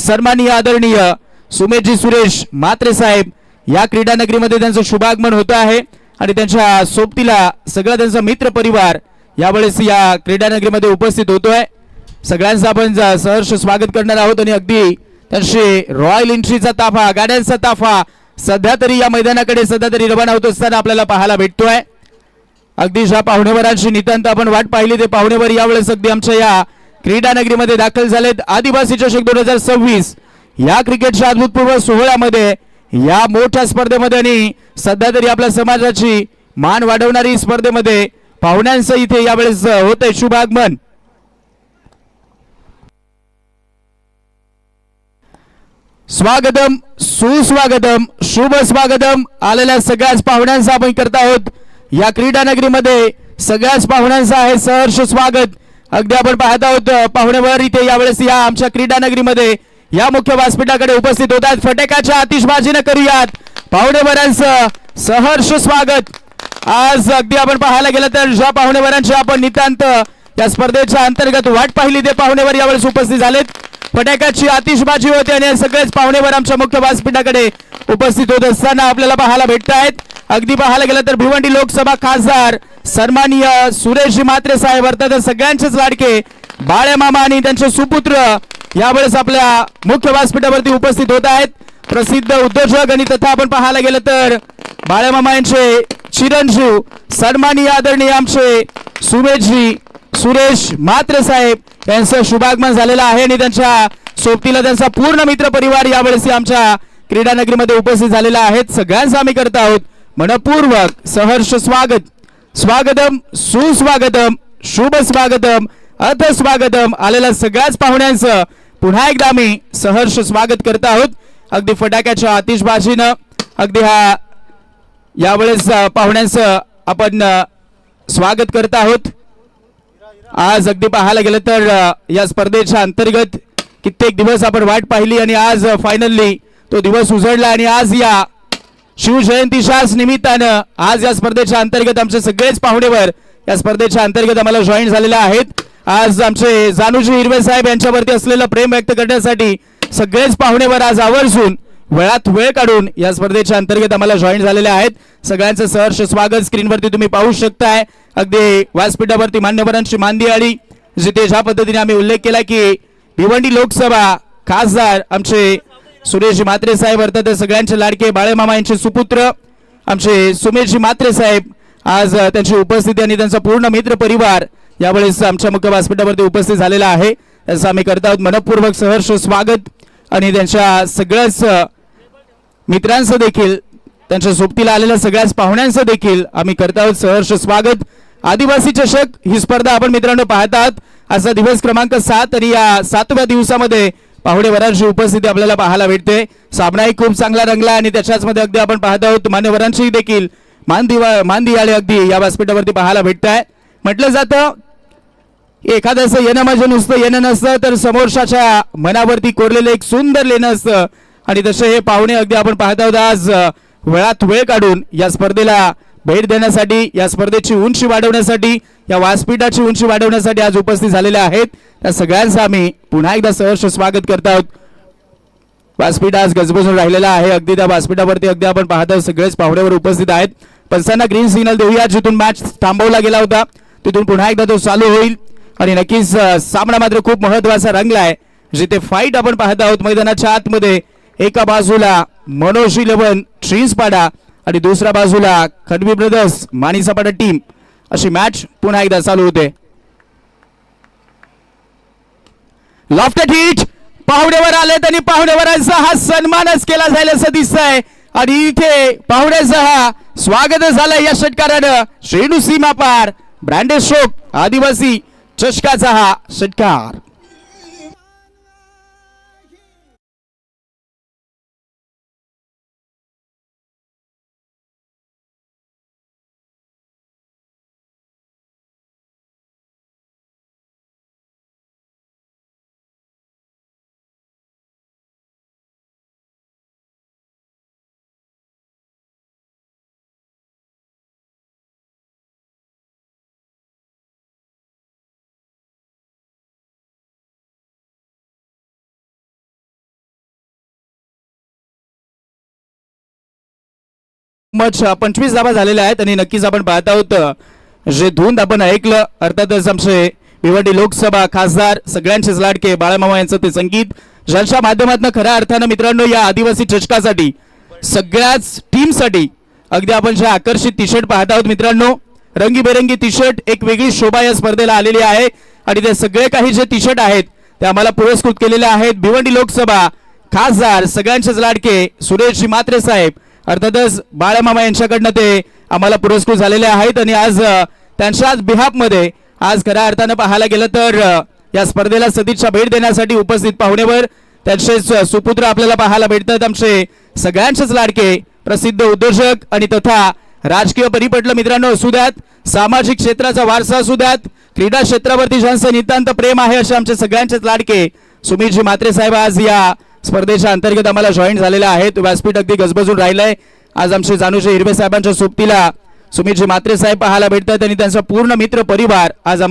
सन्माननीय आदरणीय सुमेशजी सुरेश म्हात्रे साहेब या क्रीडा नगरीमध्ये त्यांचं शुभागमन होत आहे आणि त्यांच्या सोबतीला सगळा त्यांचा मित्र परिवार यावेळेस या क्रीडा नगरीमध्ये उपस्थित होतोय। सगळ्यांचं आपण सहर्ष स्वागत करणार आहोत आणि अगदी त्यांची रॉयल एंट्रीचा ताफा, गाड्यांचा ताफा सध्या तरी या मैदानाकडे सध्या तरी रवाना होत असताना आपल्याला पाहायला भेटतोय। अगदी ज्या पाहुणेवरांची नितांत आपण वाट पाहिली ते पाहुणेवर यावेळेस अगदी आमच्या या क्रीडा नगरीमध्ये दाखल झालेत। आदिवासी चषक 2026 या क्रिकेटच्या अभूतपूर्व सोहळ्यामध्ये या मोठ्या स्पर्धेमध्ये आणि सध्या तरी आपल्या समाजाची मान वाढवणारी स्पर्धेमध्ये पाहुण्यांचं इथे यावेळेस होतंय शुभागमन। स्वागतम, सुस्वागतम, शुभ स्वागतम आलेल्या सगळ्याच पाहुण्यांचं आपण करत आहोत या क्रीडा नगरीमध्ये। सगळ्याच पाहुण्यांचं आहे सहर्ष स्वागत। अगदी आपण पाहत आहोत पाहुणेवर इथे यावेळेस या आमच्या क्रीडा नगरीमध्ये या मुख्य व्यासपीठाकडे उपस्थित होतात। फटाक्याच्या आतिषबाजीने करूयात पाहुणेवरांचं सहर्ष स्वागत। आज अगदी आपण पाहायला गेलं तर ज्या पाहुणेवरांची आपण नितांत या स्पर्धेच्या अंतर्गत वाट पाहिली ते पाहुणेवर यावेळेस उपस्थित झालेत। फटाक्याची आतिषबाजी होते आणि सगळेच पाहुणेवर आमच्या मुख्य व्यासपीठाकडे उपस्थित होत असताना आपल्याला पाहायला भेटत आहेत। अगदी पाहायला गेलं तर भिवंडी लोकसभा खासदार सन्माननीय सुरेशजी म्हात्रे साहेब अर्थात सगळ्यांचेच लाडके बाळे मामा आणि त्यांचे सुपुत्र यावेळेस आपल्या मुख्य व्यासपीठावरती उपस्थित होत आहेत। प्रसिद्ध उद्योजक आणि तथा आपण पाहायला गेलं तर बाळे मामा यांचे चिरंजीव सन्माननीय आदरणीय आमचे सुमेशजी सुरेश म्हात्रे साहेब यांचं शुभागमन झालेलं आहे आणि त्यांच्या सोबतीला त्यांचा पूर्ण मित्र परिवार यावेळेस आमच्या क्रीडा नगरीमध्ये उपस्थित झालेला आहेत। सगळ्यांचं आम्ही करत आहोत मनपूर्वक सहर्ष स्वागत। स्वागतम, सुस्वागतम, शुभ स्वागतम, अर्थ स्वागतम आलेल्या सगळ्याच पाहुण्यांचं पुन्हा एकदा आम्ही सहर्ष स्वागत करत आहोत। अगदी फटाक्याच्या आतिषबाजीनं अगदी हा यावेळेस पाहुण्यांचं आपण स्वागत करत आहोत। आज अगदी पाहायला गेलं तर या स्पर्धेच्या अंतर्गत कित्येक दिवस आपण वाट पाहिली आणि आज फायनली तो दिवस उजळला आणि आज या शिवजयंतीच्या निमित्तानं आज या स्पर्धेच्या अंतर्गत आमचे सगळेच पाहुणेवर या स्पर्धेच्या अंतर्गत आम्हाला जॉईन झालेले आहेत। आज आमचे जानूजी हिरवे साहेब यांच्यावरती असलेलं प्रेम व्यक्त करण्यासाठी सगळेच पाहुणेवर आज आवर्जून वेळात वेळ काढून या स्पर्धेच्या अंतर्गत आम्हाला जॉईन झालेले आहेत। सगळ्यांचं सहर्ष स्वागत स्क्रीनवरती तुम्ही पाहू शकताय। अगदी व्यासपीठावरती मान्यवरांची मानदियाळी जिथे ज्या पद्धतीने आम्ही उल्लेख केला की भिवंडी लोकसभा खासदार आमचे सुरेशजी म्हात्रे साहेब अर्थात सगळ्यांचे लाडके बाळे मामा यांचे सुपुत्र आमचे सुमेशजी म्हात्रे साहेब आज त्यांची उपस्थिती आणि त्यांचा पूर्ण मित्र परिवार यावेळेस आमच्या मुख्य व्यासपीठावरती उपस्थित झालेला आहे। त्याचं आम्ही करत आहोत मनपूर्वक सहर्ष स्वागत आणि त्यांच्या सगळ्याच मित्रांचं देखील त्यांच्या सोबतीला आलेल्या सगळ्याच पाहुण्यांचं देखील आम्ही करत आहोत सहर्ष स्वागत। आदिवासी चषक ही स्पर्धा आपण मित्रांनो पाहत आहात। आजचा दिवस क्रमांक 7 आणि या 7व्या दिवसामध्ये पाहुणेवरांची उपस्थिती आपल्याला पाहायला भेटते। सामनाही खूप चांगला रंगला आणि त्याच्याच मध्ये अगदी आपण पाहत आहोत मान्यवरांची देखील मानदियाळी अगदी या व्यासपीठावरती पाहायला भेटत आहे। म्हटलं जातं एखाद्याचं येणं म्हणजे नुसतं येणं नसतं तर समोरच्याच्या मनावरती कोरलेलं एक सुंदर लेणं असतं आणि तसे हे पाहुणे अगदी आपण पाहत आहोत आज वेळात वेळ काढून या स्पर्धेला भेट देण्यासाठी या स्पर्धेची उंची वाढवण्यासाठी या व्यासपीठाची उंची वाढवण्यासाठी आज उपस्थित झालेले आहेत। त्या सगळ्यांचं आम्ही पुन्हा एकदा सहर्ष स्वागत करत आहोत। व्यासपीठ आज गजबजून राहिलेला आहे। अगदी त्या व्यासपीठावरती अगदी आपण पाहत आहोत सगळेच पाहुणेवर उपस्थित आहेत। पंचांना ग्रीन सिग्नल देऊया जिथून मॅच थांबवला गेला होता तिथून पुन्हा एकदा तो चालू होईल आणि नक्कीच सामना मात्र खूप महत्त्वाचा रंगलाय जिथे फाईट आपण पाहत आहोत मैदानाच्या आतमध्ये। एका बाजूला मनोज 11 ट्रिन्सपाडा आणि दुसऱ्या बाजूला खडवी ब्रदर्स माणिसापाडा टीम अशी मॅच पुन्हा एकदा चालू होते। लॉफ्टेड हिट पाहुणेवर आलेत आणि पाहुणेवरांचा हा सन्मानच केला जाईल असं दिसतंय आणि इथे पाहुण्याचं हा स्वागत झालंय या षटकारानं। श्रेणू सीमा पार ब्रँडेड शोक आदिवासी चषकाचा हा षटकार। मच 25 धावा झालेल्या आहेत आणि नक्कीच आपण पाहत आहोत जे धुंद आपण ऐकलं अर्थातच आमचे भिवंडी लोकसभा खासदार सगळ्यांचेच लाडके बाळामामा यांचं ते संगीत ज्यांच्या माध्यमातून खऱ्या अर्थानं मित्रांनो या आदिवासी चषकासाठी सगळ्याच टीमसाठी अगदी आपण जे आकर्षित टी शर्ट पाहत आहोत मित्रांनो रंगीबेरंगी टी शर्ट एक वेगळी शोभा या स्पर्धेला आलेली आहे आणि ते सगळे काही जे टी शर्ट आहेत ते आम्हाला पुरस्कृत केलेले आहेत भिवंडी लोकसभा खासदार सगळ्यांचेच लाडके सुरेशजी म्हात्रे साहेब अर्थातच बाळामामा यांच्याकडनं ते आम्हाला पुरस्कृत झालेले आहेत आणि आज त्यांच्याच बिहाफमध्ये आज खऱ्या अर्थानं पाहायला गेलं तर या स्पर्धेला सदिच्छा भेट देण्यासाठी उपस्थित पाहुणेवर त्यांचे सुपुत्र आपल्याला पाहायला भेटतात आमचे सगळ्यांचेच लाडके प्रसिद्ध उद्योजक आणि तथा राजकीय परिपटल मित्रांनो असू द्यात सामाजिक क्षेत्राचा वारसा असू द्यात क्रीडा क्षेत्रावरती ज्यांचं नितांत प्रेम आहे असे आमचे सगळ्यांचेच लाडके सुमितजी म्हात्रे साहेब आज या स्पर्धेच्या अंतर्गत आम्हाला जॉईन झालेले आहेत व्यासपीठ अगदी गजबजून राहिलंय आज आमचे जानूजी हिरवे साहेबांच्या सोबतीला सुमितजी म्हात्रे साहेब पाहायला भेटतात आणि त्यांचा पूर्ण मित्र परिवार आज